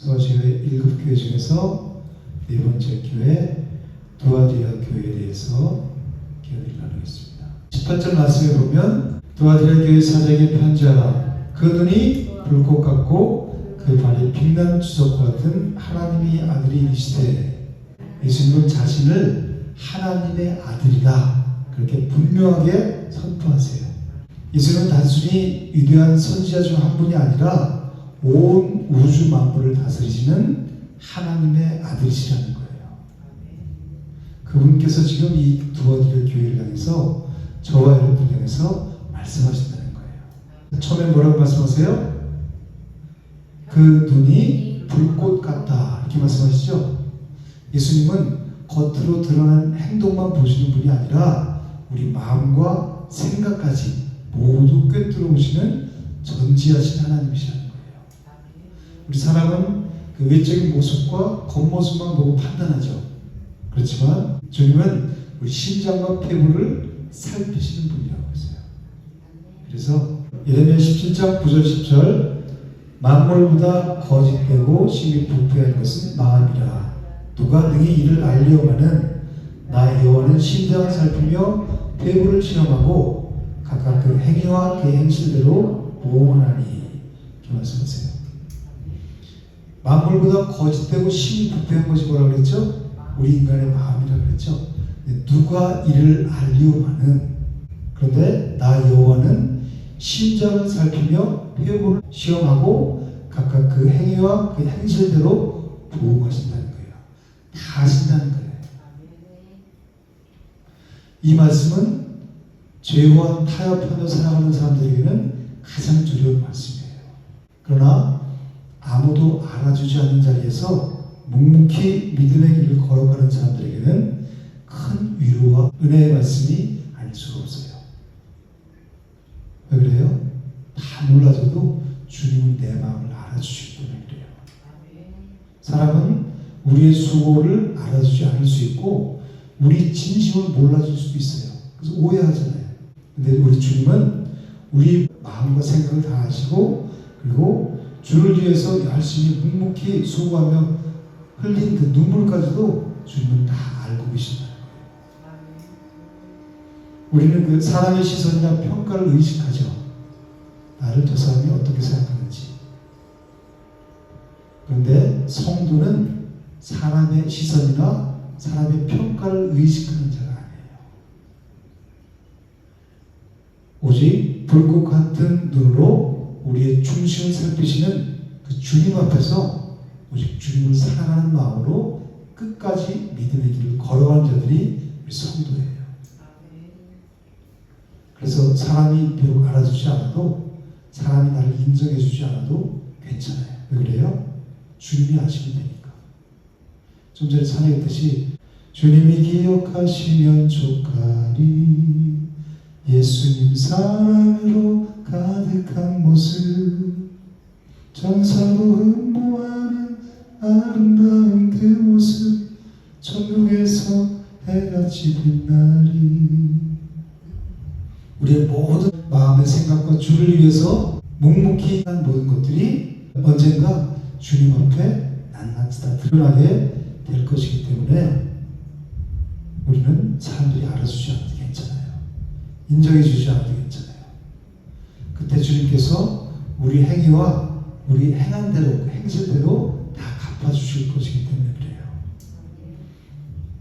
소아시아의 1급 교회 중에서 네 번째 교회 두아디라 교회에 대해서 기억을 나누겠습니다. 18절 말씀에 보면 두아디라 교회 사장에게 편지하라. 그 눈이 불꽃 같고 그 발이 빛난 주석과 같은 하나님의 아들이시되, 예수님은 자신을 하나님의 아들이다 그렇게 분명하게 선포하세요. 예수님은 단순히 위대한 선지자 중 한 분이 아니라 온 우주 만물을 다스리시는 하나님의 아들이시라는 거예요. 그분께서 지금 이 두아디라 교회를 향해서 저와 여러분을 향해서 말씀하신다는 거예요. 처음에 뭐라고 말씀하세요? 그 눈이 불꽃 같다 이렇게 말씀하시죠. 예수님은 겉으로 드러난 행동만 보시는 분이 아니라 우리 마음과 생각까지 모두 꿰뚫어 보시는 전지하신 하나님이시라는 거예요. 우리 사람은 그 외적인 모습과 겉모습만 보고 판단하죠. 그렇지만 주님은 우리 심장과 폐부를 살피시는 분이라고 했어요. 그래서 예레미야 17장 9절 10절 만물보다 거짓되고 심히 부패한 것은 마음이라. 누가 능히 이를 알리오마는 나 여호와는 심장을 살피며 폐부를 시험하고 각각 그 행위와 그 행실대로 보응하나니 이렇게 말씀하세요. 만물보다 거짓되고 심히 부패한 것이 뭐라고 그랬죠? 우리 인간의 마음이라고 그랬죠. 누가 이를 알리오마는, 그런데 나 여호와는 심장을 살피며 폐부를 시험하고 각각 그 행위와 그 행실대로 보응하신다는 거예요. 다 하신다는 거예요. 이 말씀은 죄와 타협하며 살아가는 사람들에게는 가장 두려운 말씀이에요. 그러나 아무도 알아주지 않는 자리에서 묵묵히 믿음의 길을 걸어가는 사람들에게는 큰 위로와 은혜의 말씀이 아닐 수가 없어요. 왜 그래요? 다 몰라줘도 주님은 내 마음을 알아주시기 때문에 그래요. 사람은 우리의 수고를 알아주지 않을 수 있고 우리 진심을 몰라줄 수도 있어요. 그래서 오해하잖아요. 근데 우리 주님은 우리 마음과 생각을 다 아시고, 그리고 주를 위해서 열심히 묵묵히 수고하며 흘린 그 눈물까지도 주님은 다 알고 계신다는 거예요. 우리는 그 사람의 시선이나 평가를 의식하죠. 나를 저 사람이 어떻게 생각하는지. 그런데 성도는 사람의 시선이나 사람의 평가를 의식하는 자가 아니에요. 오직 불꽃 같은 눈으로 우리의 중심을 살피시는 그 주님 앞에서 오직 주님을 사랑하는 마음으로 끝까지 믿음의 길을 걸어가는 자들이 우리 성도예요. 그래서 사람이 비록 알아주지 않아도, 사람이 나를 인정해주지 않아도 괜찮아요. 왜 그래요? 주님이 아시면 되니까. 좀 전에 찬양했듯이 주님이 기억하시면 족하리. 예수님 사랑으로 가득한 모습, 천사로 흠모하는 아름다운 그 모습, 천국에서 해같이 빛나리. 우리의 모든 마음의 생각과 주를 위해서 묵묵히 한 모든 것들이 언젠가 주님 앞에 낱낱이 다 드러나게 될 것이기 때문에 우리는 사람들이 알아주지 않아도 괜찮아요. 인정해주지 않아도 괜찮아요. 그때 주님께서 우리 행위와 우리 행한 대로, 그 행실대로 다 갚아주실 것이기 때문에 그래요.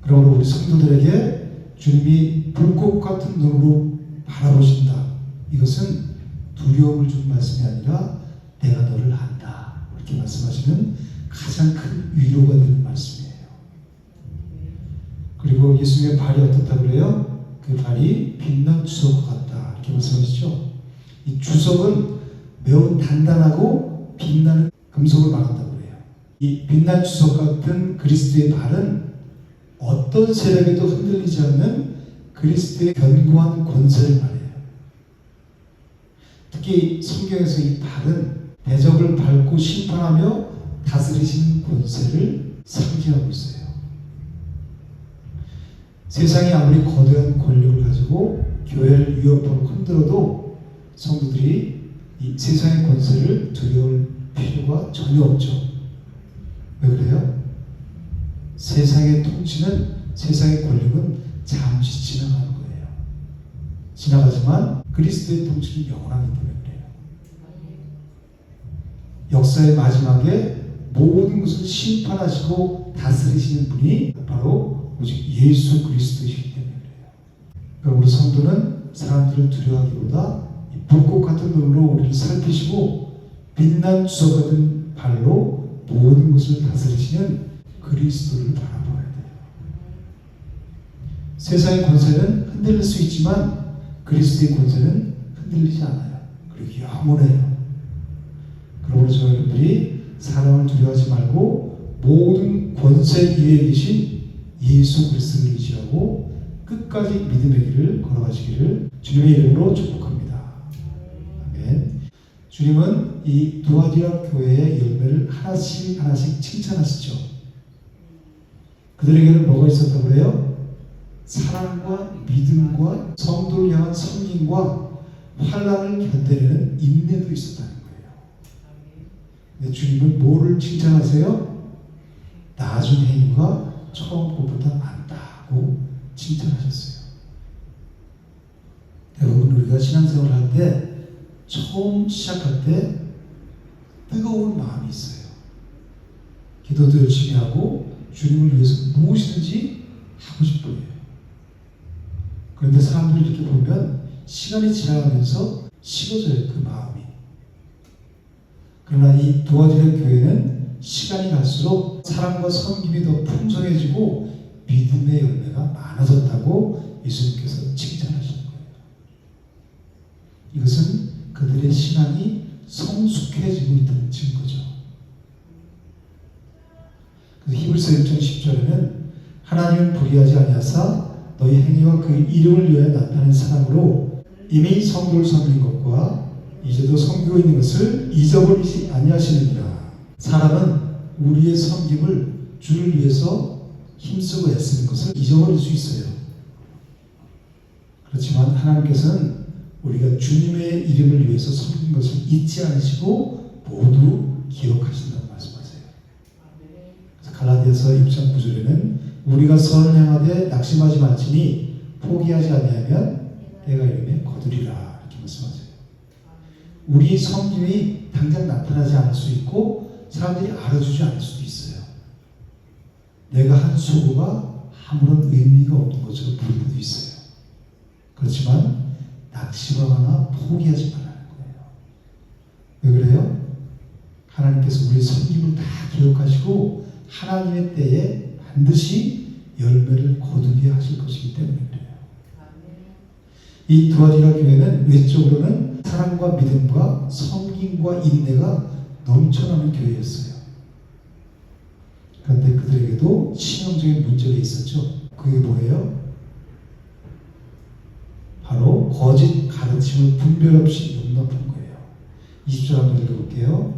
그러므로 우리 성도들에게 주님이 불꽃 같은 눈으로 바라보신다. 이것은 두려움을 준 말씀이 아니라 내가 너를 안다. 이렇게 말씀하시는 가장 큰 위로가 되는 말씀이에요. 그리고 예수님의 발이 어떻다고 그래요? 그 발이 빛난 주석 같다. 이렇게 말씀하시죠. 이 주석은 매우 단단하고 빛나는 금속을 말한다고 그래요. 이 빛난 주석 같은 그리스도의 발은 어떤 세력에도 흔들리지 않는 그리스도의 견고한 권세를 말해요. 특히 성경에서 이 발은 대적을 밟고 심판하며 다스리시는 권세를 상징하고 있어요. 세상이 아무리 거대한 권력을 가지고 교회를 위협하고 흔들어도 성도들이 이 세상의 권세를 두려울 필요가 전혀 없죠. 세상의 통치는, 세상의 권력은 잠시 지나가는 거예요. 지나가지만 그리스도의 통치는 영원하기 때문에 그래요. 역사의 마지막에 모든 것을 심판하시고 다스리시는 분이 바로 오직 예수 그리스도이시기 때문에 그래요. 그러니까 우리 성도는 사람들을 두려워하기보다 이 불꽃 같은 눈으로 우리를 살피시고 빛난 주석 같은 발로 모든 것을 다스리시는 그리스도를 바라봐야 돼요. 세상의 권세는 흔들릴 수 있지만 그리스도의 권세는 흔들리지 않아요. 그리고 영원해요. 그러므로 저희 여러분들이 사람을 두려워하지 말고 모든 권세 위에 계신 예수 그리스도를 의지하고 끝까지 믿음의 길을 걸어가시기를 주님의 이름으로 축복합니다. 아멘. 주님은 이 두아디라 교회의 열매를 하나씩 하나씩 칭찬하시죠. 그들에게는 뭐가 있었다고 해요? 사랑과 믿음과 성도를 향한 섬김과 환난을 견뎌내는 인내도 있었다는 거예요. 근데 주님은 뭐를 칭찬하세요? 나중 행위가 처음 것보다 낫다고 칭찬하셨어요. 대부분 우리가 신앙생활을 할 때 처음 시작할 때 뜨거운 마음이 있어요. 기도도 열심히 하고 주님을 위해서 무엇이든지 하고 싶어요. 그런데 사람들이 이렇게 보면 시간이 지나가면서 식어져요, 그 마음이. 그러나 이 도와주는 교회는 시간이 갈수록 사랑과 섬김이 더 풍성해지고 믿음의 열매가 많아졌다고 예수님께서 칭찬하시는 거예요. 이것은 그들의 신앙이 성숙해지고 있다는 증거죠. 그래서 히브리서 1장 10절에는 하나님은 불의하지 아니하사 너희 행위와 그 이름을 위하여 나타낸 사랑으로 이미 성도를 섬긴 것과 이제도 섬기고 있는 것을 잊어버리지 아니하시느니라. 사람은 우리의 섬김을 주를 위해서 힘쓰고 애쓰는 것을 잊어버릴 수 있어요. 그렇지만 하나님께서는 우리가 주님의 이름을 위해서 섬긴 것을 잊지 않으시고 모두 기억하신다고 말씀하세요. 그래서 갈라디아서 6장 9절에는 우리가 선을 향하되 낙심하지 말지니 포기하지 아니하면 때가 이르매 거두리라 이렇게 말씀하세요. 우리 섬김이 당장 나타나지 않을 수 있고 사람들이 알아주지 않을 수도 있어요. 내가 한 수고가 아무런 의미가 없는 것처럼 보일 때도 있어요. 그렇지만 낙심하거나 포기하지 말라는 거예요. 왜 그래요? 하나님께서 우리의 섬김을 다 기억하시고 하나님의 때에 반드시 열매를 거두게 하실 것이기 때문에 그래요. 이 두아디라 교회는 외적으로는 사랑과 믿음과 섬김과 인내가 넘쳐나는 교회였어요. 그런데 그들에게도 치명적인 문제가 있었죠. 그게 뭐예요? 바로 거짓 가르침을 분별 없이 용납한 거예요. 20절 한번 읽어볼게요.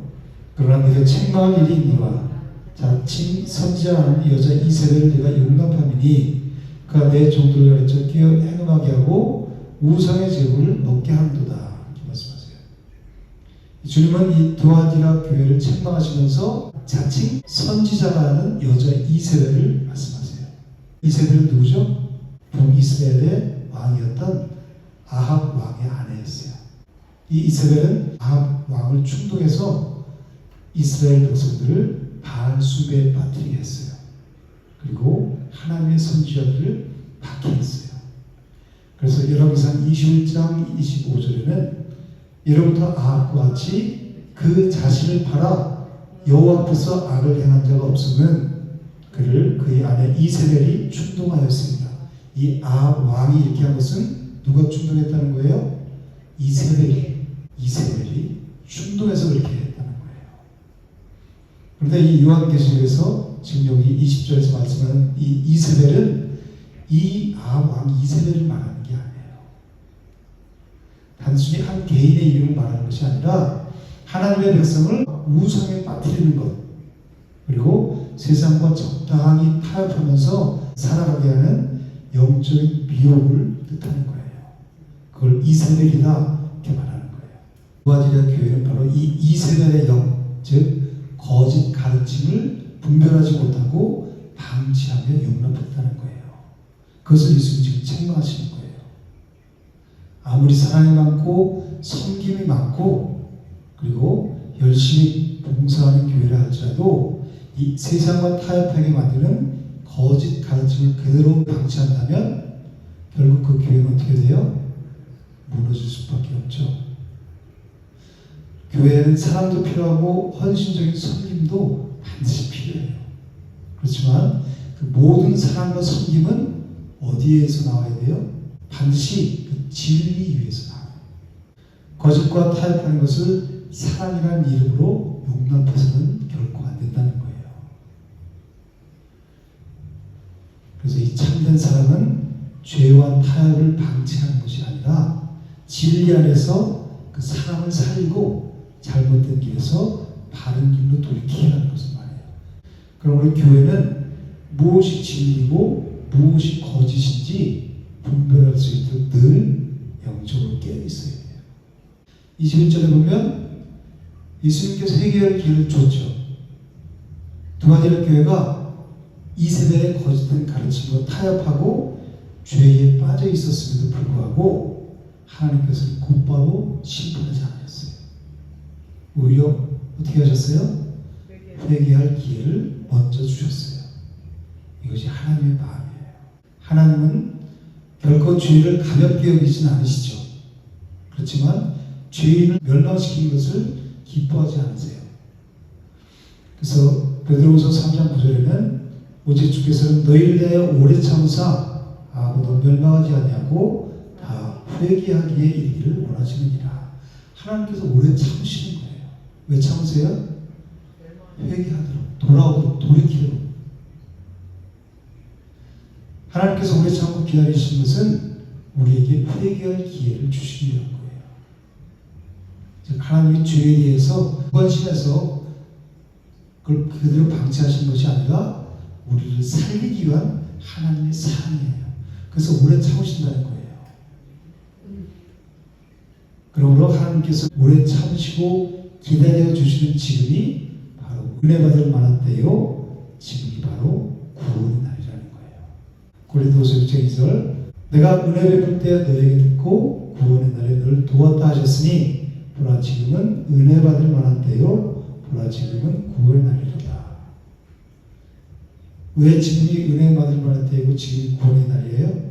그러나 네가 책망할 일이 있노라. 자칭 선지자라는 여자 이세벨을 네가 용납함이니 그가 내 종들을 가르쳐 끼어 행음하게 하고 우상의 제물을 먹게 하는도다. 이렇게 말씀하세요. 주님은 이 두아디라 교회를 책망하시면서 자칭 선지자라는 여자 이세벨을 말씀하세요. 이세벨은 누구죠? 북이스라엘의 왕이었던 아합 왕의 아내였어요. 이 이세벨은 아합 왕을 충동해서 이스라엘 백성들을 바알 숭배에 빠뜨리게 했어요. 그리고 하나님의 선지자들을 박해했어요. 그래서 열왕기상 21장 25절에는 이로부터 아합과 같이 그 자신을 팔아 여호와 앞에서 악을 행한 자가 없으면 그를 그의 아내 이세벨이 충동하였습니다. 이 아합 왕이 이렇게 한 것은 누가 충동했다는 거예요? 이세벨이 충동해서 그렇게 했다는 거예요. 그런데 이 요한계시록에서 지금 여기 20절에서 말씀하는 이 이세벨은 이 아합 왕 이세벨을 말하는 게 아니에요. 단순히 한 개인의 이름을 말하는 것이 아니라 하나님의 백성을 우상에 빠뜨리는 것, 그리고 세상과 적당히 타협하면서 살아가게 하는 영적인 미혹을 뜻하는 거예요. 그걸 이세벨이다 이렇게 말하는 거예요. 두아디라 교회는 바로 이 이세벨의 영, 즉 거짓 가르침을 분별하지 못하고 방치하고 못했다는 거예요. 그것을 예수님 지금 책망하시는 거예요. 아무리 사랑이 많고 섬김이 많고 그리고 열심히 봉사하는 교회라 할지라도 이 세상과 타협하게 만드는 거짓 가르침을 그대로 방치한다면 결국 그 교회는 어떻게 돼요? 무너질 수밖에 없죠. 교회는 사랑도 필요하고 헌신적인 섬김도 반드시 필요해요. 그렇지만 그 모든 사랑과 섬김은 어디에서 나와야 돼요? 반드시 그 진리 위에서 나와요. 거짓과 타협하는 것을 사랑이라는 이름으로 용납해서는 결코 안 된다는 거예요. 그래서 이 참된 사랑은 죄와 타협을 방치하는 것이 아니라 진리 안에서 그 사랑을 살리고 잘못된 길에서 바른 길로 돌이키게 하는 것을 말해요. 그럼 우리 교회는 무엇이 진리고 무엇이 거짓인지 분별할 수 있도록 늘 영적으로 깨어 있어야 돼요. 21절에 보면 예수님께서 회개할 기회를 줬죠. 두아디라 교회가 이세벨의 거짓된 가르침으로 타협하고 죄에 빠져 있었음에도 불구하고 하나님께서는 곧바로 심판하지 않으셨어요. 오히려 어떻게 하셨어요? 회개할 기회를 먼저 주셨어요. 이것이 하나님의 마음이에요. 하나님은 결코 죄를 가볍게 여기지는 않으시죠. 그렇지만 죄인을 멸망시키는 것을 기뻐하지 않으세요. 그래서 베드로후서 3장 9절에는 오직 주께서는 너희를 대하여 오래 참으사 아무도 멸망하지 아니하고 다 회개하기에 이르기를 원하시느니라. 하나님께서 오래 참으시는 거예요. 왜 참으세요? 회개하도록, 돌아오도록, 돌이키도록. 하나님께서 오래 참고 기다리시는 것은 우리에게 회개할 기회를 주시기 위한 거예요. 즉 하나님이 죄에 대해서 무관심해서 그걸 그대로 방치하시는 것이 아니라 우리를 살리기 위한 하나님의 사랑이에요. 그래서 오래 참으신다는 거예요. 그러므로 하나님께서 오래 참으시고 기다려 주시는 지금이 바로 은혜 받을 만한 때요, 지금이 바로 구원의 날이라는 거예요. 고린도서 6장 2절 내가 은혜 베풀 때 너에게 듣고 구원의 날에 너를 도왔다 하셨으니 보라 지금은 은혜 받을 만한 때요, 보라 지금은 구원의 날이로다. 왜 지금이 은혜 받을 만한 때이고 지금이 구원의 날이에요?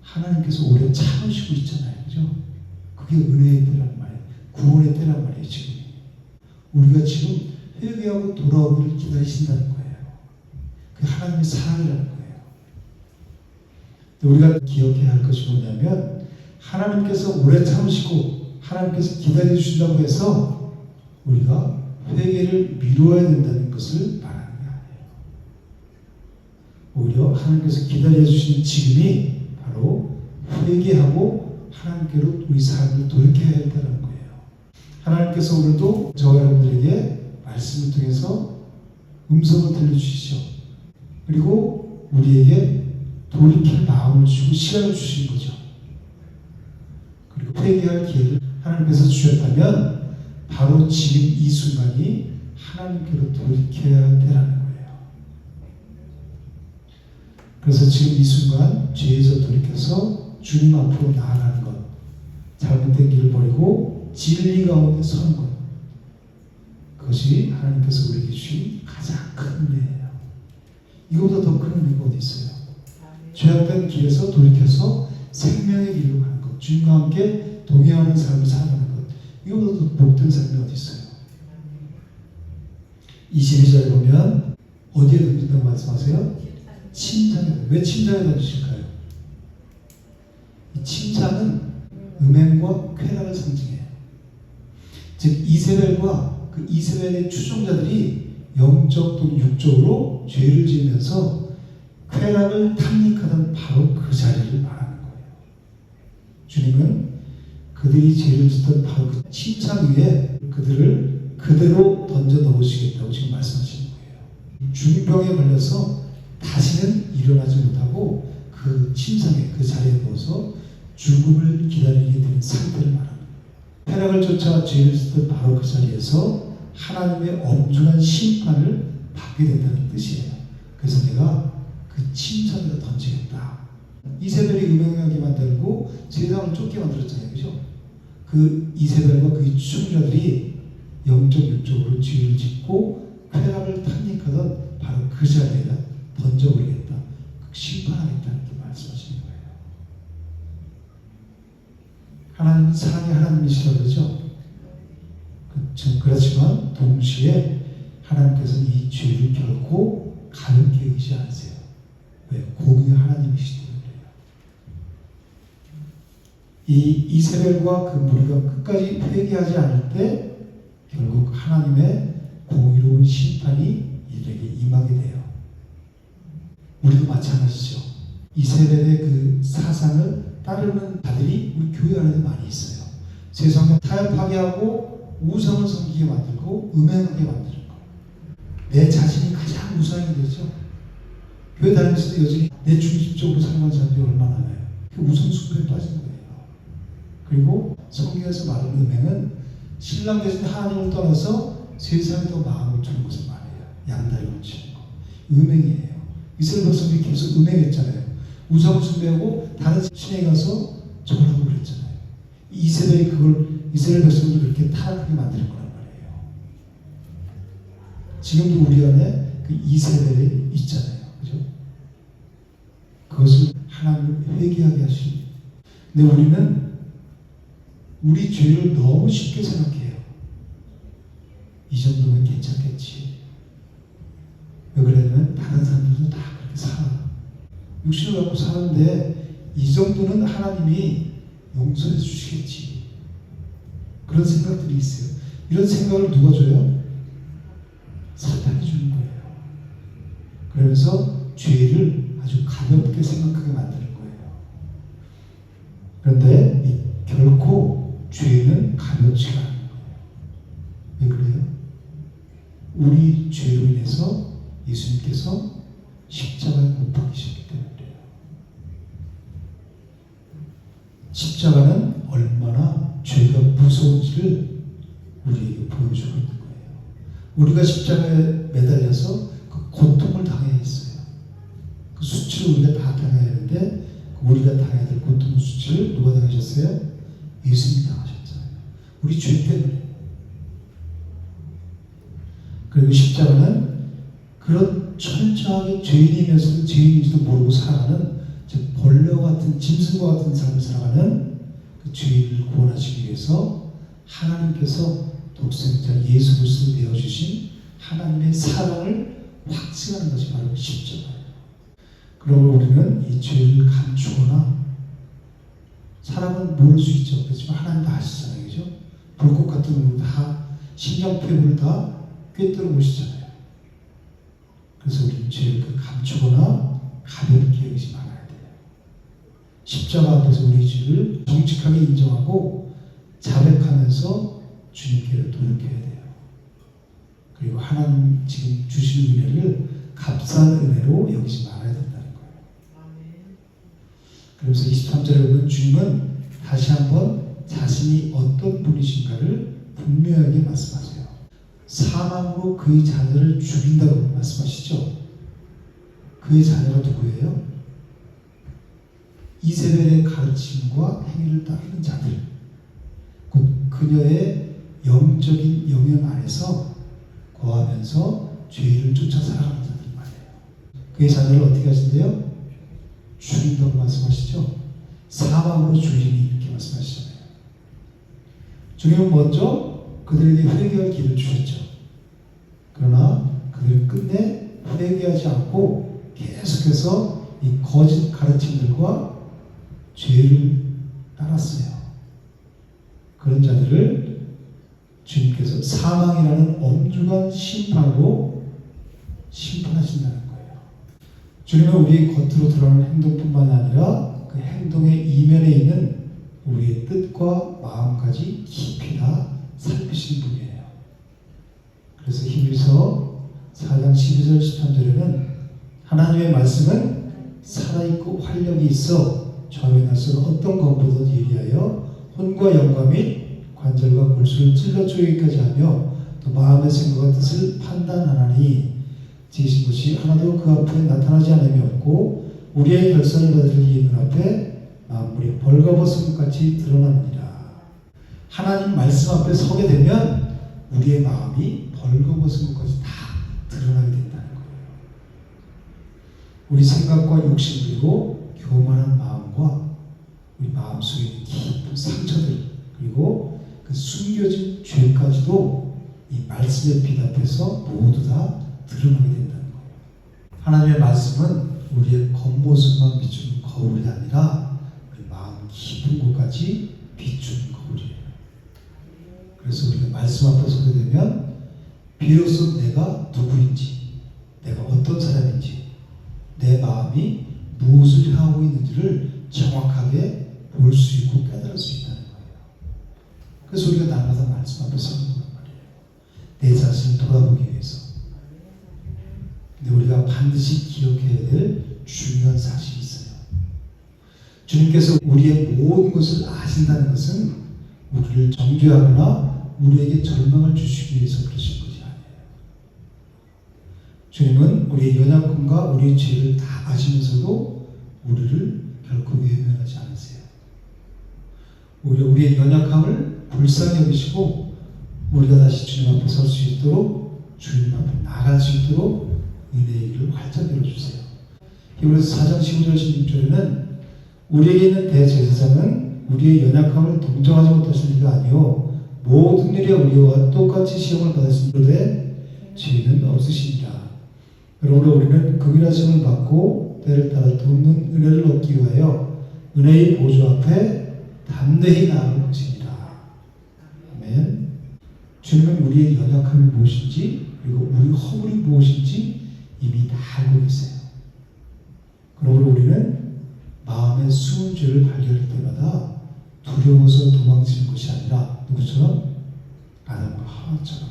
하나님께서 오래 참으시고 있잖아요. 그죠? 그게 은혜의 때란 말이에요. 구원의 때란 말이에요. 지금 우리가 지금 회개하고 돌아오기를 기다리신다는 거예요. 그게 하나님의 사랑이라는 거예요. 우리가 기억해야 할 것이 뭐냐면 하나님께서 오래 참으시고 하나님께서 기다려 주신다고 해서 우리가 회개를 미루어야 된다는 것을 말하는 게 아니에요. 오히려 하나님께서 기다려 주시는 지금이 바로 회개하고 하나님께로 우리 삶을 돌이켜야 한다는 거예요. 하나님께서 오늘도 저와 여러분들에게 말씀을 통해서 음성을 들려주시죠. 그리고 우리에게 돌이킬 마음을 주시고 시간을 주시는 거죠. 그리고 회개할 기회를 하나님께서 주셨다면 바로 지금 이 순간이 하나님께로 돌이켜야 할 때라는 거예요. 그래서 지금 이 순간 죄에서 돌이켜서 주님 앞으로 나아가는 것, 잘못된 길을 버리고 진리 가운데 서는 것, 그것이 하나님께서 우리에게 주신 가장 큰 은혜예요. 이거보다 더 큰 은혜가 어디 있어요? 죄악된 길에서 돌이켜서 생명의 길로 가는 것, 주님과 함께 동행하는 삶을 살아가는 것, 이거보다 더 복된 삶이 어디 있어요? 22절에 보면 어디에 던진다고 말씀하세요? 침상에. 왜 침상에 던지실까요? 이 침상은 음행과 쾌락을 상징해요. 즉 이세벨과 그 이세벨의 추종자들이 영적 또는 육적으로 죄를 지으면서 쾌락을 탐닉하던 바로 그 자리를 말하는 거예요. 주님은 그들이 죄를 짓던 바로 그 침상 위에 그들을 그대로 던져 넣으시겠다고 지금 말씀하시는 거예요. 중병에 걸려서 다시는 일어나지 못하고 그 침상에 그 자리에 누워서 죽음을 기다리게 되는 상태를 말합니다. 쾌락을 쫓아 죄를 짓던 바로 그 자리에서 하나님의 엄중한 심판을 받게 된다는 뜻이에요. 그래서 내가 그 침상에다 던지겠다. 이세벨이 음행하게 만들고 세상을 쫓게 만들었잖아요. 그죠? 그 이세벨과 그 추종자들이 영적 육적으로 죄를 짓고 쾌락을 탐닉하던 바로 그 자리에다 던져버리겠다. 심판하겠다. 이렇게 말씀하시는 거예요. 하나님은 사랑의 하나님이시라고 그러죠. 그렇지만 동시에 하나님께서는 이 죄를 결코 가볍게 여기지 않으세요. 왜? 공의의 하나님이시기 때문에 그래요. 이 이세벨과 그 무리가 끝까지 회개하지 않을 때 결국 하나님의 공의로운 심판이 이들에게 임하게 돼요. 우리도 마찬가지죠. 이세벨의 그 사상을 따르는 자들이 우리 교회 안에도 많이 있어요. 세상을 타협하게 하고 우상을 섬기게 만들고 음행하게 만드는 거. 내 자신이 가장 우상이 되죠. 교회 다니면서도 여전히 내 중심적으로 살아가는 사람들이 얼마나 많아요. 그 우상 숭배에 빠진 거예요. 그리고 성경에서 말하는 음행은 신랑 되신 하나님을 떠나서 세상에 더 마음을 두는 것을 말해요. 양다리 얹히는 거. 음행이에요. 이스라엘 백성들이 계속 음행했잖아요. 우상을 숭배하고 다른 신에 가서 절하고 그랬잖아요. 이세벨이 그걸 이스라엘 백성들 그렇게 타락하게 만드는 거란 말이에요. 지금도 우리 안에 그 이세벨이 있잖아요. 그죠? 그것을 하나님 회개하게 하시는. 근데 우리는 우리 죄를 너무 쉽게 생각해요. 이 정도면 괜찮겠지. 왜 그러냐면 다른 사람들도 다 그렇게 살아. 육신을 갖고 사는데 이 정도는 하나님이 용서해 주시겠지. 그런 생각들이 있어요. 이런 생각을 누가 줘요? 사탄이 주는 거예요. 그러면서 죄를 아주 가볍게 생각하게 만드는 거예요. 그런데 결코 죄는 가볍지가 않은 거예요. 왜 그래요? 우리 죄로 인해서 예수님께서 십자가에 못 박히셨기 때문에 그래요. 십자가는 얼마나 죄가 무서운지를 우리에게 보여주고 있는 거예요. 우리가 십자가에 매달려서 그 고통을 당해야 했어요. 그 수치를 우리가 다 당해야 하는데 우리가 당해야 될 고통 수치를 누가 당하셨어요? 예수님이 당하셨잖아요. 우리 죄 때문에. 그리고 십자가는 그런 철저하게 죄인이면서도 죄인인지도 모르고 살아가는 벌레와 같은 짐승과 같은 삶을 살아가는 그 죄인을 구원하시기 위해서 하나님께서 독생자 예수 그리스도를 내어주신 하나님의 사랑을 확증하는 것이 바로 십자가예요. 그러므로 우리는 이 죄를 감추거나 사람은 모를 수 있죠. 그렇지만 하나님 다 아시잖아요. 그죠? 불꽃 같은 눈으로 다 심장폐부를 다 꿰뚫어 보시잖아요. 그래서 우리는 죄를 감추거나 가볍게 여기지 말아야 돼요. 십자가 앞에서 우리 죄를 정직하게 인정하고 자백하면서 주님께로 돌이켜야 돼요. 그리고 하나님 지금 주신 은혜를 값싼 은혜로 여기지 말아야 된다는 거예요. 그래서 23절에 보면 주님은 다시 한번 자신이 어떤 분이신가를 분명하게 말씀하세요. 사망으로 그의 자녀를 죽인다고 말씀하시죠. 그의 자녀가 누구예요? 이세벨의 가르침과 행위를 따르는 자들, 곧 그녀의 영적인 영향 안에서 거하면서 죄를 쫓아 살아가는 자들 말이에요. 그의 자녀를 어떻게 하신대요? 죽인다고 말씀하시죠. 사망으로 죽이니 이렇게 말씀하시잖아요. 주님은 먼저 그들에게 회개할 길을 주셨죠. 그러나 그들은 끝내 회개하지 않고 계속해서 이 거짓 가르침들과 죄를 따랐어요. 그런 자들을 주님께서 사망이라는 엄중한 심판으로 심판하신다는 거예요. 주님은 우리의 겉으로 드러나는 행동뿐만 아니라 그 행동의 이면에 있는 우리의 뜻과 마음까지 깊이 다 살피시는 분이에요. 그래서 히브리서 4장 12절 13절에는 하나님의 말씀은 살아있고 활력이 있어 좌우에 나서는 어떤 검보다 예리하여 혼과 영과 및 관절과 골수를 찔러 쪼개기까지 하며 또 마음의 생각과 뜻을 판단하나니 지으신 것이 하나도 그 앞에 나타나지 않음이 없고 우리의 결선을 받을 이 눈앞에 만물이 벌거벗은 것 같이 드러납니다. 하나님 말씀 앞에 서게 되면 우리의 마음이 벌거벗은 것까지 다 드러나게 된다는 거예요. 우리 생각과 욕심 그리고 교만한 마음과 우리 마음속에 있는 깊은 상처들 그리고 그 숨겨진 죄까지도 이 말씀의 빛 앞에서 모두 다 드러나게 된다는 거예요. 하나님의 말씀은 우리의 겉모습만 비추는 거울이 아니라 우리 마음 깊은 곳까지 비추는 거울이에요. 그래서 우리가 말씀 앞에 서게 되면 비로소 내가 누구인지, 내가 어떤 사람인지, 내 마음이 무엇을 향하고 있는지를 정확하게 볼 수 있고 깨달을 수 있다는 거예요. 그래서 우리가 날마다 말씀 앞에 서는 거란 말이에요. 내 자신을 돌아보기 위해서. 근데 우리가 반드시 기억해야 될 중요한 사실이 있어요. 주님께서 우리의 모든 것을 아신다는 것은 우리를 정죄하거나 우리에게 절망을 주시기 위해서 그러신 것이 아니에요. 주님은 우리의 연약함과 우리의 죄를 다 아시면서도 우리를 결코 외면하지 않으세요. 오히려 우리의 연약함을 불쌍히 여기시고 우리가 다시 주님 앞에 설 수 있도록 주님 앞에 나갈 수 있도록 은혜의 길을 활짝 열어주세요. 히브리서 4장 15절 16절에는 우리에게 있는 대제사장은 우리의 연약함을 동정하지 못하실 리가 아니요 모든 일에 우리와 똑같이 시험을 받으시는데 죄는 없으시니라. 그러므로 우리는 긍휼하심을 받고 때를 따라 돕는 은혜를 얻기 위하여 은혜의 보좌 앞에 담대히 나아갈 것입니다. 아멘. 주님은 우리의 연약함이 무엇인지 그리고 우리 허물이 무엇인지 이미 다 알고 계세요. 그러므로 우리는 마음의 숨은 죄를 발견할 때마다 두려워서 도망치는 것이 아니라 누구처럼? 아담과 하와처럼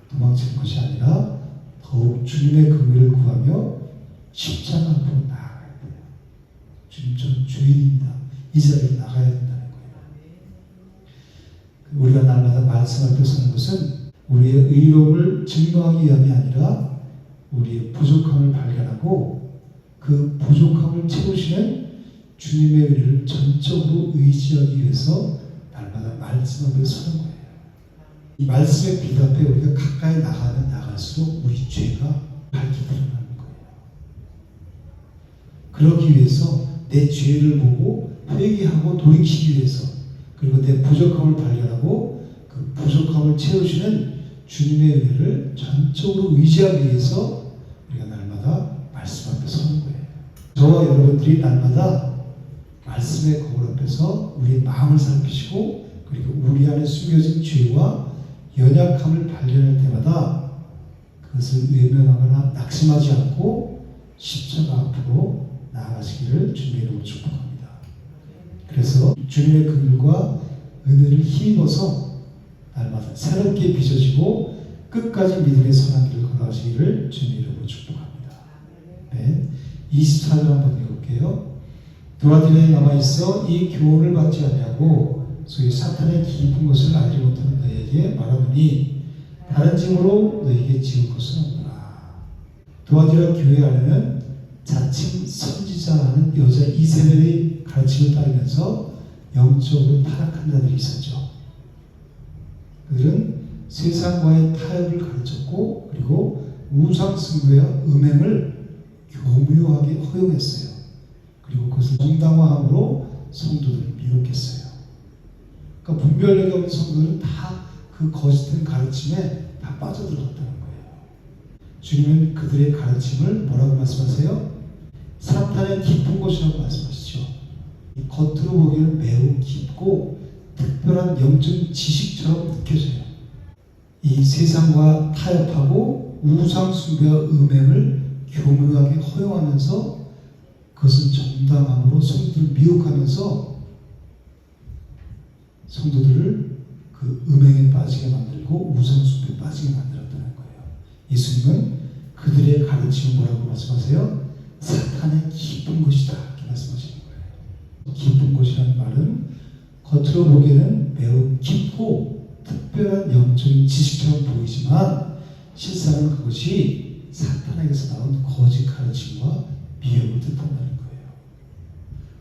도망치는 것이 아니라 더욱 주님의 긍휼을 구하며 십자가 앞으로 나아가야 돼요. 주님 저는 죄인입니다. 이 자리로 나가야 된다는 거예요. 우리가 날마다 말씀 앞에 서는 것은 우리의 의로움을 증명하기 위함이 아니라 우리의 부족함을 발견하고 그 부족함을 채우시는 주님의 은혜를 전적으로 의지하기 위해서 날마다 말씀 앞에 서는 거예요. 이 말씀의 빛 앞에 우리가 가까이 나가면 나갈수록 우리 죄가 밝게 드러나는 거예요. 그러기 위해서 내 죄를 보고 회개하고 돌이키기 위해서 그리고 내 부족함을 발견하고 그 부족함을 채우시는 주님의 은혜를 전적으로 의지하기 위해서 우리가 날마다 말씀 앞에 서는 거예요. 저와 여러분들이 날마다 말씀의 거울 앞에서 우리의 마음을 살피시고 그리고 우리 안에 숨겨진 죄와 연약함을 발견할 때마다 그것을 외면하거나 낙심하지 않고 십자가 앞으로 나아가시기를 주님의 이름으로 축복합니다. 그래서 주님의 긍휼과 은혜를 힘입어서 날마다 새롭게 빚어지고 끝까지 믿음의 선한 길을 걸어가시기를 주님의 이름으로 축복합니다. 네, 24절 한번 읽을게요. 두아디라에 남아있어 이 교훈을 받지 아니하고 소위 사탄의 깊은 것을 알지 못하는 너희에게 말하노니 다른 짐으로 너희에게 지을 것은 없구나. 두아디라 교회 안에는 자칭 선지자라는 여자 이세벨의 가르침을 따르면서 영적으로 타락한 자들이 있었죠. 그들은 세상과의 타협을 가르쳤고 그리고 우상숭배와 음행을 교묘하게 허용했어요. 그리고 그것을 정당화함으로 성도들을 미혹했어요. 그러니까 분별력이 없는 성도들은 다 그 거짓된 가르침에 다 빠져들었다는 거예요. 주님은 그들의 가르침을 뭐라고 말씀하세요? 사탄의 깊은 곳이라고 말씀하시죠. 겉으로 보기에는 매우 깊고 특별한 영적인 지식처럼 느껴져요. 이 세상과 타협하고 우상 숭배와 음행을 교묘하게 허용하면서 그것은 정당함으로 성도들을 미혹하면서 성도들을 그 음행에 빠지게 만들고 우상 숭배에 빠지게 만들었다는 거예요. 예수님은 그들의 가르침을 뭐라고 말씀하세요? 사탄의 깊은 곳이다 이렇게 말씀하시는 거예요. 깊은 곳이라는 말은 겉으로 보기에는 매우 깊고 특별한 영적인 지식처럼 보이지만 실상은 그것이 사탄에게서 나온 거짓 가르침과 미혹을 뜻한다는 거예요.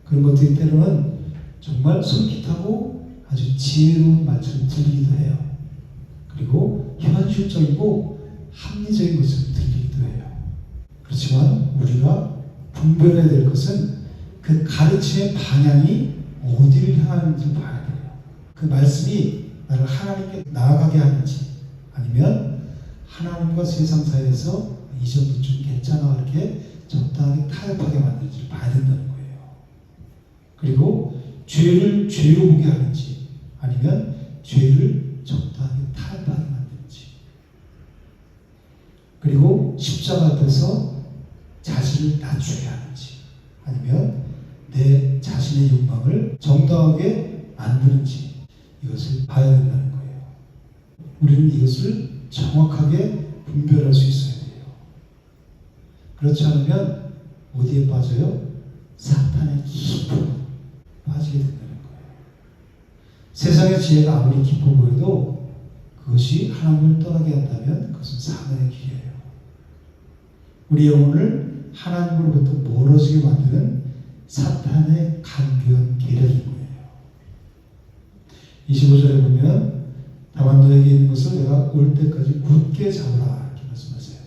그런 것들이 때로는 정말 솔깃하고 아주 지혜로운 말처럼 들리기도 해요. 그리고 현실적이고 합리적인 것처럼 들리기도 해요. 그렇지만 우리가 분별해야 될 것은 그 가르침의 방향이 어디를 향하는지 봐야 돼요. 그 말씀이 나를 하나님께 나아가게 하는지, 아니면 하나님과 세상 사이에서 이 정도 좀 괜찮아 이렇게 적당히 타협하게 만드는지를 봐야 된다는 거예요. 그리고 죄를 죄로 보게 하는지, 아니면 죄를 적당히 타협하게 만드는지, 그리고 십자가 앞에서 자신을 낮추게 하는지, 아니면 내 자신의 욕망을 정당하게 만드는지, 이것을 봐야 된다는 거예요. 우리는 이것을 정확하게 분별할 수 있어야 돼요. 그렇지 않으면 어디에 빠져요? 사탄의 깊은 빠지게 된다는 거예요. 세상의 지혜가 아무리 깊어 보여도 그것이 하나님을 떠나게 한다면 그것은 사망의 길이에요. 우리 영혼을 하나님으로부터 멀어지게 만드는 사탄의 간교한 계략인 거예요. 25절에 보면 다만 너에게 있는 것을 내가 올 때까지 굳게 잡으라 이렇게 말씀하세요.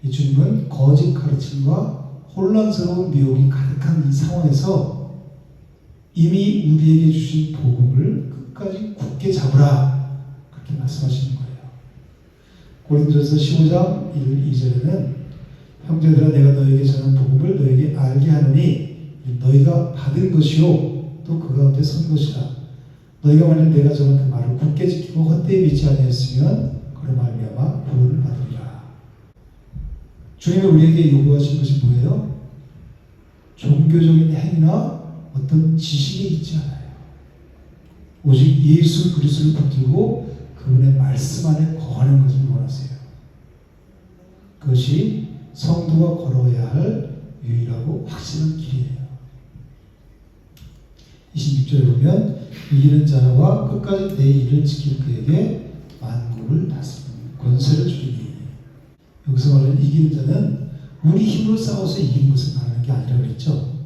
이 주님은 거짓 가르침과 혼란스러운 미혹이 가득한 이 상황에서 이미 우리에게 주신 복음을 끝까지 굳게 잡으라 그렇게 말씀하시는 거예요. 고린도전서 15장 1, 2절에는 형제들아 내가 너에게 전한 복음을 너에게 알게 하노니 너희가 받은 것이요 또 그 가운데 선 것이라. 너희가 만일 내가 전한 그 말을 굳게 지키고 헛되이 믿지 아니했으면 그로 말미암아 구원을 받으리라. 주님이 우리에게 요구하신 것이 뭐예요? 종교적인 행위나 어떤 지식이 있지 않아요. 오직 예수 그리스도를 붙들고 그분의 말씀 안에 거하는 것을 원하세요. 그것이 성도가 걸어야 할 유일하고 확실한 길이에요. 26절에 보면 이기는 자와 끝까지 내 일을 지킬 그에게 만국을 다스리는 권세를 주리니. 여기서 말하는 이기는 자는 우리 힘으로 싸워서 이기는 것을 말하는 게 아니라 그랬죠.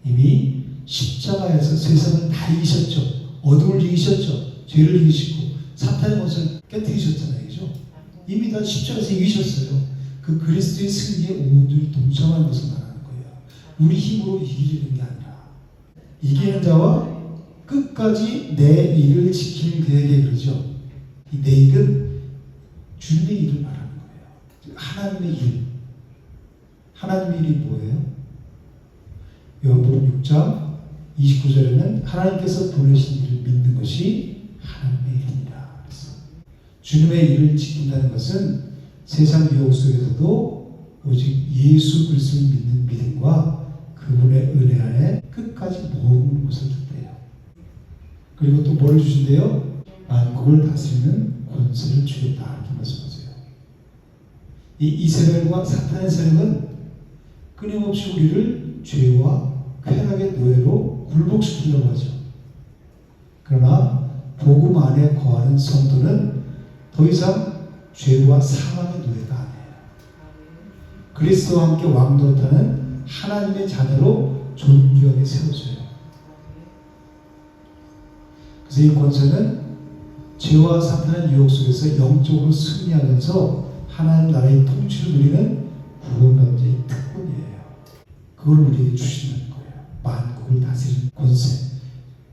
이미 십자가에서 세상을 다 이기셨죠. 어둠을 이기셨죠. 죄를 이기시고 사탄의 권세를 깨뜨리셨잖아요. 그죠? 이미 다 십자가에서 이기셨어요. 그 그리스도의 승리에 온전히 동참하는 것을 말하는 거예요. 우리 힘으로 이기려는 게 아니라 이기는 자와 끝까지 내 일을 지키는 그에게 그러죠. 이 내 일은 주님의 일을 말하는 거예요. 하나님의 일. 하나님의 일이 뭐예요? 요한복음 6장 29절에는 하나님께서 보내신 일을 믿는 것이 하나님의 일입니다. 주님의 일을 지킨다는 것은 세상 유혹 속에서도 오직 예수 그리스도를 믿는 믿음과 그분의 은혜 안에 끝까지 머무는 것을 뜻해요. 그리고 또 뭘 주신대요? 만국을 다스리는 권세를 주겠다 이렇게 말씀하세요. 이 이세벨과 사탄의 세력은 끊임없이 우리를 죄와 쾌락의 노예로 굴복시키려고 하죠. 그러나 복음 안에 거하는 성도는 더 이상 죄와 사망의 노예가 아니에요. 그리스도와 함께 왕노릇하는 하나님의 자녀로 존귀하게 세워져요. 그래서 이 권세는 죄와 사탄의 유혹 속에서 영적으로 승리하면서 하나님 나라의 통치를 누리는 구원받은 자의 특권이에요. 그걸 우리에게 주신다는 거예요. 만국을 다스리는 권세,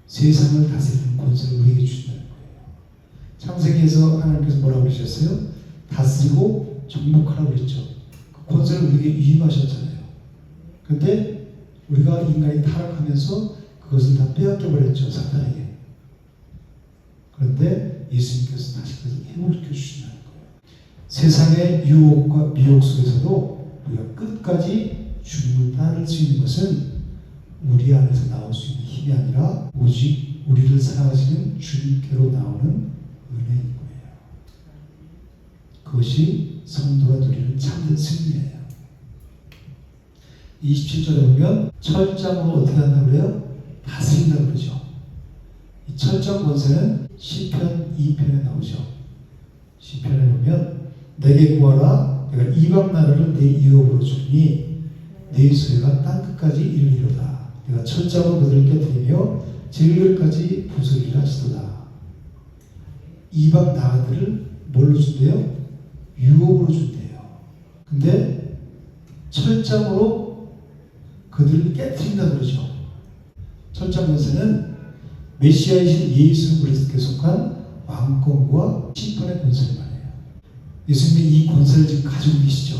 세상을 다스리는 권세를 우리에게 주신다는 거예요. 창세기에서 하나님께서 뭐라고 그러셨어요? 다스리고 정복하라고 그랬죠. 그 권세를 우리에게 위임하셨잖아요. 그런데 우리가 인간이 타락하면서 그것을 다 빼앗겨버렸죠. 사탄에게. 그런데 예수님께서 다시 그것을 회복시켜 주신다는 거예요. 세상의 유혹과 미혹 속에서도 우리가 끝까지 주님을 따를 수 있는 것은 우리 안에서 나올 수 있는 힘이 아니라 오직 우리를 사랑하시는 주님께로 나오는 은혜인 거예요. 그것이 성도가 누리는 참된 승리예요. 27절에 보면 철장으로 어떻게 한다고 그래요? 다스린다고 그러죠. 이 철장 권세는 시편 2편에 나오죠. 시편에 보면 내게 구하라 내가 이방 나라를 내 유업으로 주니 내 소유가 땅 끝까지 이르리로다. 내가 철장으로 그들을 깨뜨리며 질글까지 부수리라 하시도다. 이방 나라들을 뭘로 준대요? 유업으로 준대요. 근데 철장으로 그들을 깨뜨린다 그러죠. 철장 권세는 메시아이신 예수 그리스도께 속한 왕권과 심판의 권세를 말해요. 예수님이 이 권세를 지금 가지고 계시죠.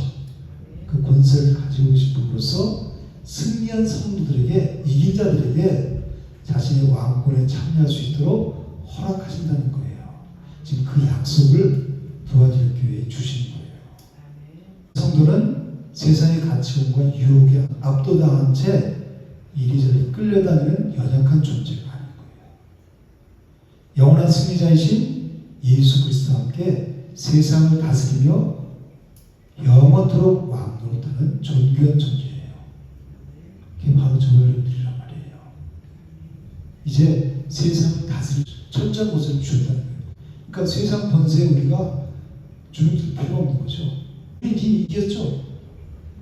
그 권세를 가지고 계신 분으로서 승리한 성도들에게, 이긴 자들에게 자신의 왕권에 참여할 수 있도록 허락하신다는 거예요. 지금 그 약속을 도와줄 교회에 주시는 거예요. 성도는 세상의 가치관과 유혹에 압도당한 채 이리저리 끌려다니는 연약한 존재가 아닌 거예요. 영원한 승리자이신 예수 그리스도와 함께 세상을 다스리며 영원토록 왕노릇하는 존귀한 존재예요. 그게 바로 저와 여러분들이란 말이에요. 이제 세상을 다스릴 철저한 것을 주었다는 거예요. 그러니까 세상 권세에 우리가 주눅 들 필요가 없는 거죠. 우리 이미 이겼죠.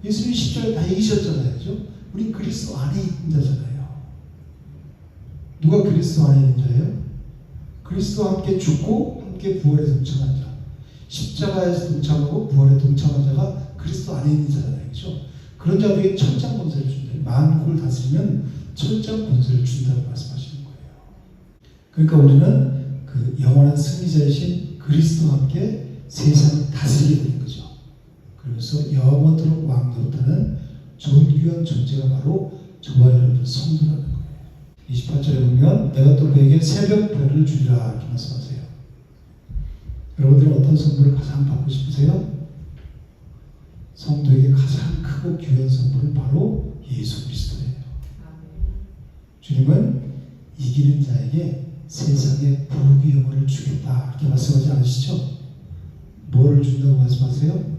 예수님이 십자가에 다 이기셨잖아요. 그죠? 우리 그리스도 안에 있는 자잖아요. 누가 그리스도 안에 있는 자예요? 그리스도와 함께 죽고 함께 부활에 동참한 자. 십자가에서 동참하고 부활에 동참한 자가 그리스도 안에 있는 자잖아요. 그죠? 그런 자들에게 철장 권세를 준대요. 만국을 다스리면 철장 권세를 준다고 말씀하시는 거예요. 그러니까 우리는 그 영원한 승리자이신 그리스도와 함께 세상을 다스리게 되는 거죠. 그래서 영원토록 왕노릇하는 존귀한 존재가 바로 저와 여러분 성도라는 거예요. 28절에 보면 내가 또 그에게 새벽별을 주리라 이렇게 말씀하세요. 여러분들은 어떤 선물을 가장 받고 싶으세요? 성도에게 가장 크고 귀한 선물은 바로 예수 그리스도예요. 주님은 이기는 자에게 세상의 부귀 영화를 주겠다 이렇게 말씀하지 않으시죠? 뭐를 준다고 말씀하세요?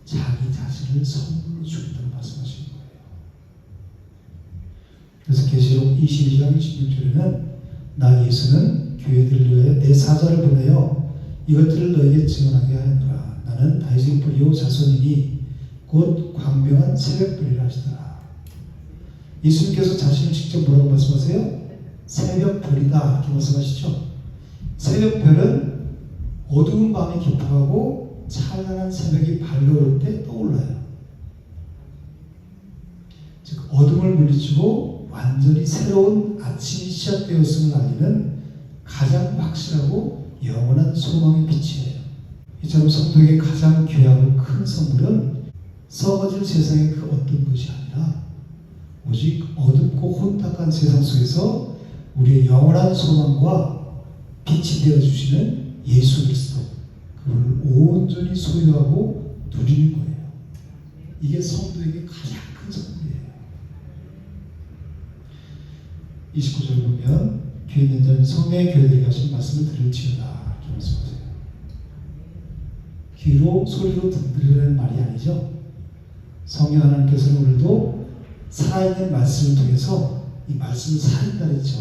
자기 자신을 선물로 주겠다고 말씀하시는 거예요. 그래서 계시록 22장 16절에는 나 예수는 교회들을 위하여 내 사자를 보내어 이것들을 너에게 증언하게 하였노라. 나는 다윗의 뿌리요 자손이니 곧 광명한 새벽별이라 하시더라. 예수님께서 자신을 직접 뭐라고 말씀하세요? 새벽별이다 이렇게 말씀하시죠. 새벽별은 어두운 밤이 깊어가고 찬란한 새벽이 밝아올 때 떠올라요. 즉 어둠을 물리치고 완전히 새로운 아침이 시작되었음을 알리는 가장 확실하고 영원한 소망의 빛이에요. 이처럼 성도에게 가장 귀하고 큰 선물은 썩어질 세상의 그 어떤 것이 아니라 오직 어둡고 혼탁한 세상 속에서 우리의 영원한 소망과 빛이 되어주시는 예수 그리스도, 그를 온전히 소유하고 누리는 거예요. 이게 성도에게 가장 큰 선물이에요. 29절 보면 귀 있는 자는 성령의 교회들에게 하신 말씀을 들을지어다 이렇게 말씀하세요. 귀로 소리로 들으라는 말이 아니죠. 성령 하나님께서는 오늘도 살아있는 말씀을 통해서 이 말씀을 살린다 그랬죠.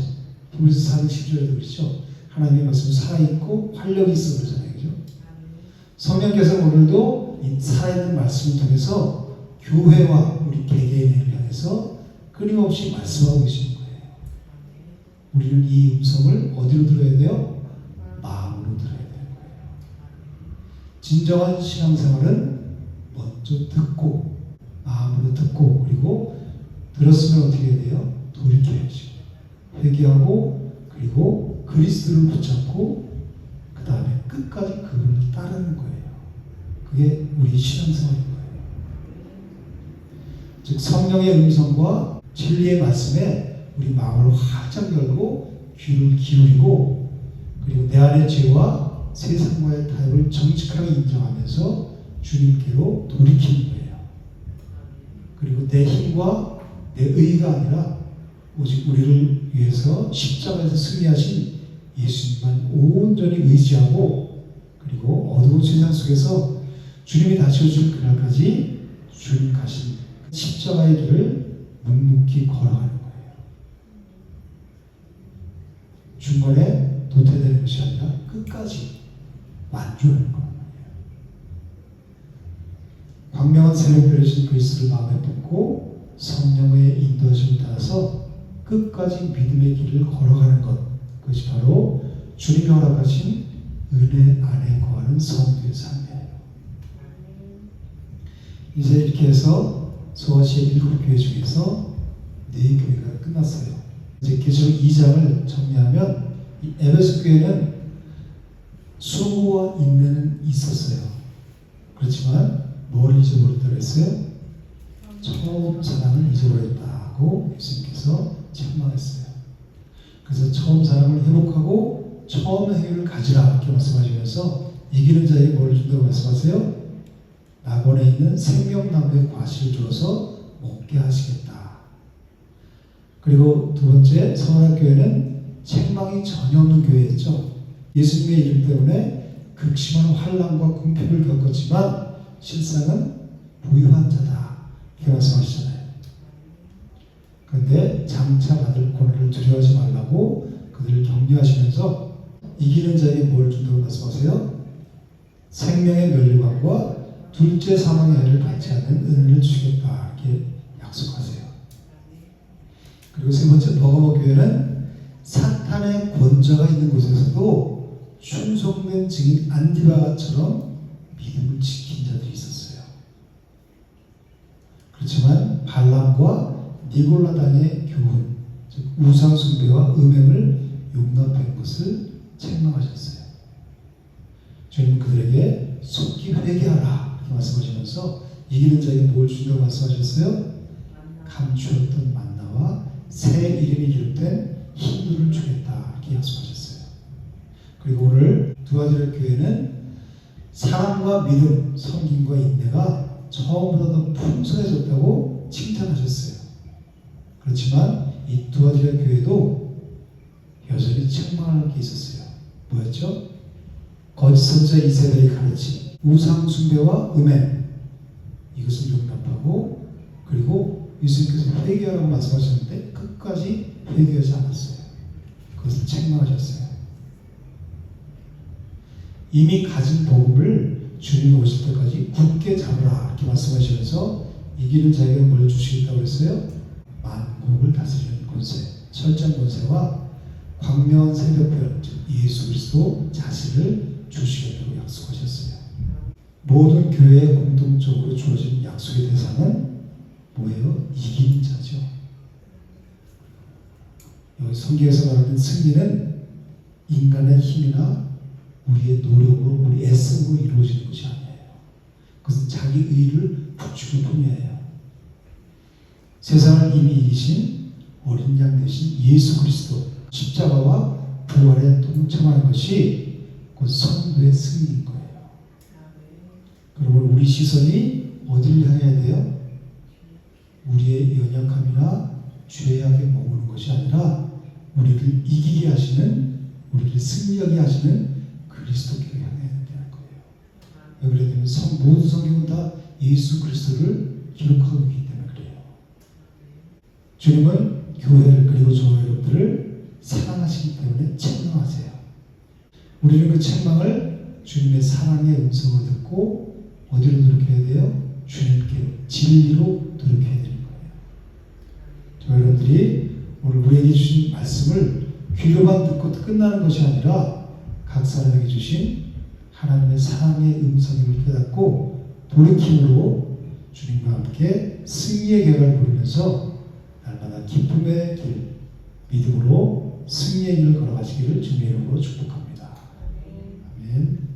히브리서 4장 10절에도 그렇죠. 하나님의 말씀은 살아있고 활력이 있어 그러잖아요. 그죠? 성령께서는 오늘도 이 살아있는 말씀을 통해서 교회와 우리 개개인을 향해서 끊임없이 말씀하고 계시는 거예요. 우리는 이 음성을 어디로 들어야 돼요? 마음으로 들어야 되는 거예요. 진정한 신앙생활은 먼저 듣고 마음으로 듣고 그리고 들었으면 어떻게 해야 돼요? 돌이켜야지. 회개하고 그리고 그리스도를 붙잡고 그 다음에 끝까지 그분을 따르는 거예요. 그게 우리 신앙생활인 거예요. 즉 성령의 음성과 진리의 말씀에 우리 마음을 활짝 열고 귀를 기울이고 그리고 내 안의 죄와 세상과의 타협을 정직하게 인정하면서 주님께로 돌이키는 거예요. 그리고 내 힘과 내 의가 아니라 오직 우리를 위해서 십자가에서 승리하신 예수님만 온전히 의지하고 그리고 어두운 세상 속에서 주님이 다시 오실 그날까지 주님 가신 십자가의 길을 묵묵히 걸어가는 거예요. 중간에 도태되는 것이 아니라 끝까지 완주하는 거예요. 광명한 새벽별에 신 그리스도를 마음에 품고 성령의 인도하심을 따라서 끝까지 믿음의 길을 걸어가는 것, 그것이 바로 주님이 허락하신 은혜 안에 거하는 성도의 삶이에요. 이제 이렇게 해서 소아시의 7교회 중에서 4교회가 끝났어요. 이제 계시록 2장을 정리하면 이 에베소 교회는 수고와 인내는 있었어요. 그렇지만 뭘 잊어버렸다고 했어요? 처음 사랑을 잊어버렸다고 예수님께서 책망했어요. 그래서 처음 사랑을 회복하고 처음 행위를 가지라 이렇게 말씀하시면서 이기는 자에게 뭘 준다고 말씀하세요? 낙원에 있는 생명나무의 과실을 주어서 먹게 하시겠다. 그리고 두 번째, 서원학교회는 책망이 전혀 없는 교회였죠. 예수님의 이름 때문에 극심한 환난과 궁핍을 겪었지만 실상은 부유한 자다 이렇게 말씀하시잖아요. 그런데 장차 받을 고난을 두려워하지 말라고 그들을 격려하시면서 이기는 자에게 뭘 준다고 말씀하세요? 생명의 면류관과 둘째 사망의 해를 받지 않는 은혜를 주시겠다 이렇게 약속하세요. 그리고 세 번째, 버가모 교회는 사탄의 권좌가 있는 곳에서도 충성된 증인 안디바처럼 믿음을 지킨 자들이 있었어요. 그렇지만 발람과 니골라당의 교훈, 즉 우상 숭배와 음행을 용납한 것을 책망하셨어요. 주님은 그들에게 속히 회개하라 이렇게 말씀하시면서 이기는 자에게 뭘 준다고 말씀하셨어요? 감추었던 만나와 새 이름이 기록된 힌두를 주겠다 이렇게 약속하셨어요. 그리고 오늘 두아디라 교회는 사랑과 믿음, 섬김과 인내가 처음보다 더 풍성해졌다고 칭찬하셨어요. 그렇지만 이 두아디라 교회도 여전히 책망할 게 있었어요. 뭐였죠? 거짓 선자 이세벨이 가르친 우상 숭배와 음행, 이것을 용납하고 그리고 예수님께서 회개하라고 말씀하셨는데 끝까지 회개하지 않았어요. 그것을 책망하셨어요. 이미 가진 복음을 주님이 오실 때까지 굳게 잡으라 이렇게 말씀하시면서 이기는 자에게 뭘 주시겠다고 했어요? 만국을 다스리는 권세, 철장 권세와 광명한 새벽별, 즉 예수 그리스도 자신을 주시겠다고 약속하셨어요. 모든 교회에 공통적으로 주어진 약속의 대상은 뭐예요? 이기는 자죠. 여기 성경에서 말하는 승리는 인간의 힘이나 우리의 노력으로, 우리 애씀으로 이루어지는 것이 아니에요. 그것은 자기 의를 부추길 뿐이에요. 세상을 이미 이기신 어린 양 대신 예수 그리스도 십자가와 부활에 동참하는 것이 곧 성도의 승리인 거예요. 그리고 우리 시선이 어디를 향해야 돼요? 우리의 연약함이나 죄악에 머무는 것이 아니라 우리를 이기게 하시는, 우리를 승리하게 하시는 그리스도께로 향해야 된다는 거예요. 왜 그러냐면 모든 성경은 다 예수 그리스도를 기록하고 있기 때문에 그래요. 주님은 교회를 그리고 저와 여러분들을 사랑하시기 때문에 책망하세요. 우리는 그 책망을 주님의 사랑의 음성을 듣고 어디로 노력해야 돼요? 주님께 진리로 노력해야 되는 거예요. 저와 여러분들이 오늘 우리에게 주신 말씀을 귀로만 듣고 끝나는 것이 아니라 각 사람에게 주신 하나님의 사랑의 음성을 깨닫고 돌이킴으로 주님과 함께 승리의 결과를 누리면서 날마다 기쁨의 길, 믿음으로 승리의 길을 걸어가시기를 주님의 이름으로 축복합니다. 아멘.